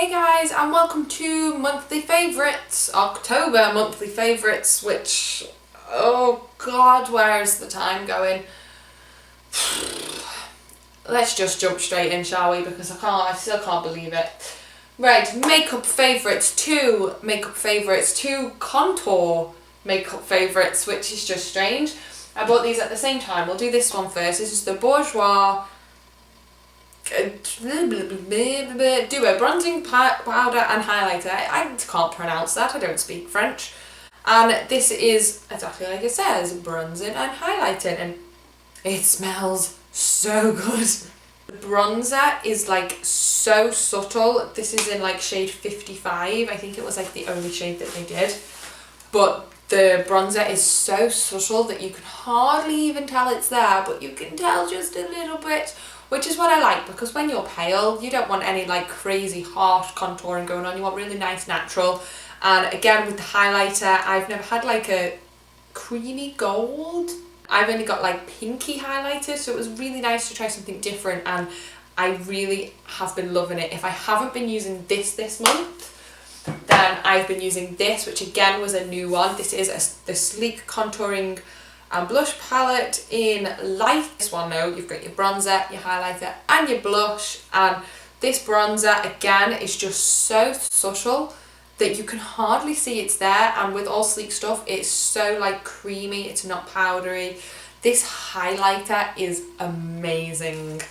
Hey guys, and welcome to monthly favourites, October monthly favourites, which, oh god, where is the time going? Let's just jump straight in, shall we, because I still can't believe it. Right, makeup favourites, two contour makeup favourites, which is just strange. I bought these at the same time. We'll do this one first. This is the Bourjois Duo Bronzing Powder and Highlighter. I can't pronounce that, I don't speak French. And this is exactly like it says, bronzing and highlighting, and it smells so good. The bronzer is like so subtle. This is in like shade 55. I think it was like the only shade that they did. But the bronzer is so subtle that you can hardly even tell it's there, but you can tell just a little bit. Which is what I like, because when you're pale, you don't want any like crazy harsh contouring going on. You want really nice natural. And again, with the highlighter, I've never had like a creamy gold. I've only got like pinky highlighter, so it was really nice to try something different, and I really have been loving it. If I haven't been using this month, then I've been using this, which again was a new one. This is the Sleek Contouring and Blush Palette in light. This one though, you've got your bronzer, your highlighter and your blush, and this bronzer again is just so subtle that you can hardly see it's there, and with all Sleek stuff it's so like creamy, it's not powdery. This highlighter is amazing.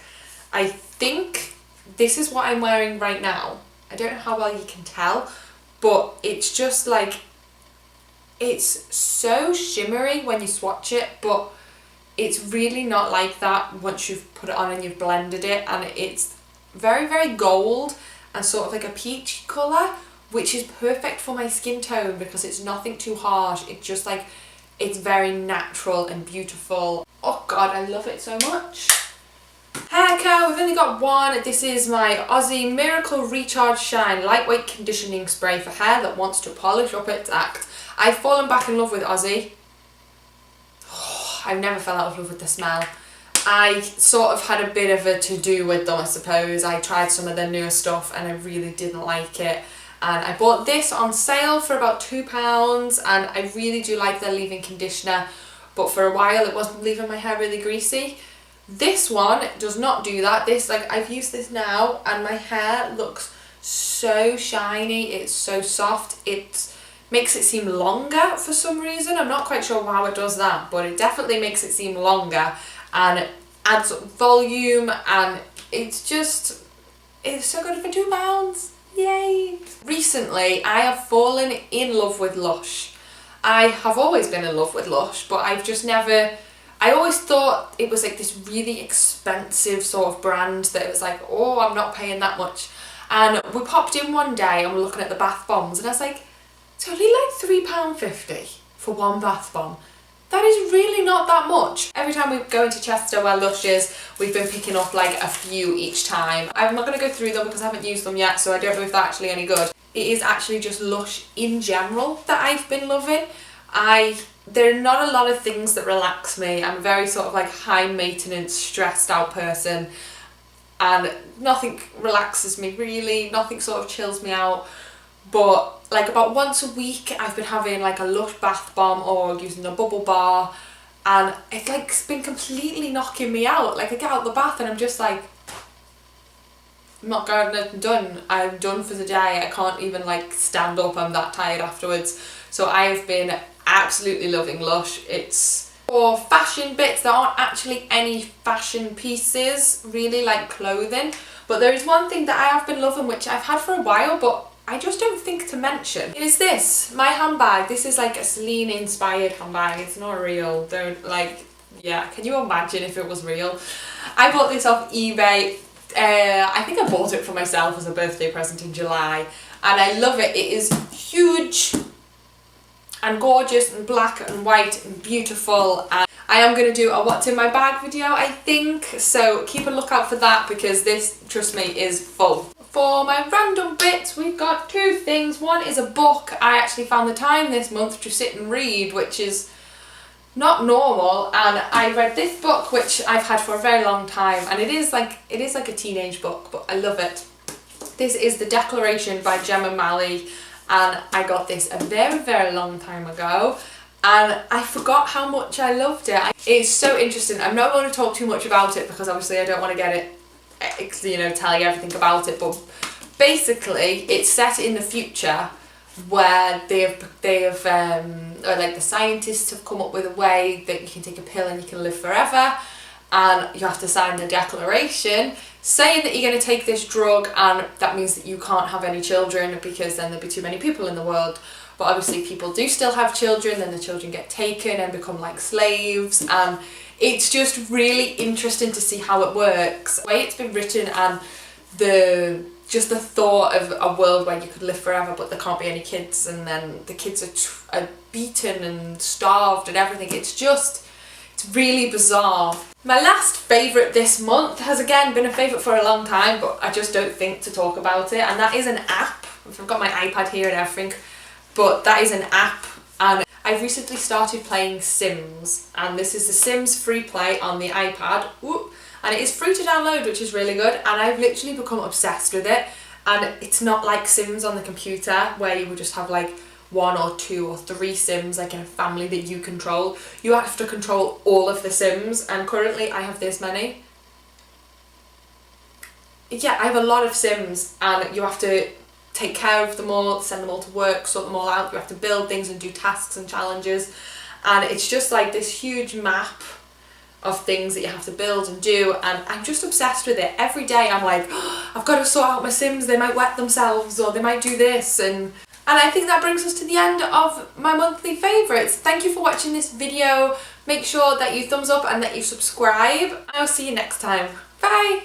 I think this is what I'm wearing right now. I don't know how well you can tell, but it's just like, it's so shimmery when you swatch it, but it's really not like that once you've put it on and you've blended it, and it's very, very gold and sort of like a peachy colour, which is perfect for my skin tone because it's nothing too harsh. It's just like, it's very natural and beautiful. Oh god, I love it so much. Hair care, we've only got one. This is my Aussie Miracle Recharge Shine Lightweight Conditioning Spray for hair that wants to polish up its act. I've fallen back in love with Aussie. Oh, I've never fell out of love with the smell. I sort of had a bit of a to-do with them, I suppose. I tried some of their newer stuff and I really didn't like it. And I bought this on sale for about £2, and I really do like their leave-in conditioner, but for a while it wasn't leaving my hair really greasy. This one does not do that. This, like, I've used this now and my hair looks so shiny, it's so soft, it makes it seem longer for some reason. I'm not quite sure how it does that, but it definitely makes it seem longer and it adds volume, and it's so good for £2. Yay! Recently, I have fallen in love with Lush. I have always been in love with Lush, but I've just never... I always thought it was like this really expensive sort of brand that it was like, oh, I'm not paying that much. And we popped in one day and we're looking at the bath bombs, and I was like, it's only like £3.50 for one bath bomb. That is really not that much. Every time we go into Chester where Lush is, we've been picking up like a few each time. I'm not going to go through them because I haven't used them yet, so I don't know if they're actually any good. It is actually just Lush in general that I've been loving. There are not a lot of things that relax me. I'm a very sort of like high maintenance, stressed out person, and nothing relaxes me really, nothing sort of chills me out. But like about once a week I've been having like a Lush bath bomb or using a bubble bar, and it's like been completely knocking me out. Like I get out the bath and I'm just like, I'm not going, I'm done. I'm done for the day. I can't even like stand up, I'm that tired afterwards. So I've been absolutely loving Lush. It's for fashion bits. There aren't actually any fashion pieces really, like clothing, but there is one thing that I have been loving, which I've had for a while, but I just don't think to mention. It is this, my handbag. This is like a Celine inspired handbag. It's not real. Don't like, yeah, can you imagine if it was real? I bought this off eBay. I think I bought it for myself as a birthday present in July, and I love it. It is huge and gorgeous and black and white and beautiful, and I am going to do a what's in my bag video, I think, so keep a lookout for that, because this, trust me, is full. For my random bits, we've got two things. One is a book. I actually found the time this month to sit and read, which is not normal, and I read this book, which I've had for a very long time, and it is like a teenage book, but I love it. This is The Declaration by Gemma Malley, and I got this a very, very long time ago, and I forgot how much I loved it. It's so interesting. I'm not going to talk too much about it because obviously I don't want to get it, you know, tell you everything about it, but basically it's set in the future where they have or like the scientists have come up with a way that you can take a pill and you can live forever, and you have to sign the declaration saying that you're going to take this drug, and that means that you can't have any children because then there'll be too many people in the world. But obviously people do still have children, then the children get taken and become like slaves, and it's just really interesting to see how it works. The way it's been written, and the thought of a world where you could live forever but there can't be any kids, and then the kids are beaten and starved and everything. It's really bizarre. My last favourite this month has again been a favourite for a long time, but I just don't think to talk about it, and that is an app. I've got my iPad here and everything, but that is an app, and I've recently started playing Sims, and this is the Sims free play on the iPad. Ooh. And it is free to download, which is really good, and I've literally become obsessed with it. And it's not like Sims on the computer where you would just have like 1 or 2 or 3 Sims like in a family that you control. You have to control all of the Sims, and currently I have this many. Yeah, I have a lot of Sims, and you have to take care of them all, send them all to work, sort them all out. You have to build things and do tasks and challenges, and it's just like this huge map of things that you have to build and do, and I'm just obsessed with it. Every day I'm like, oh, I've got to sort out my Sims, they might wet themselves or they might do this, and I think that brings us to the end of my monthly favourites. Thank you for watching this video. Make sure that you thumbs up and that you subscribe. I'll see you next time. Bye!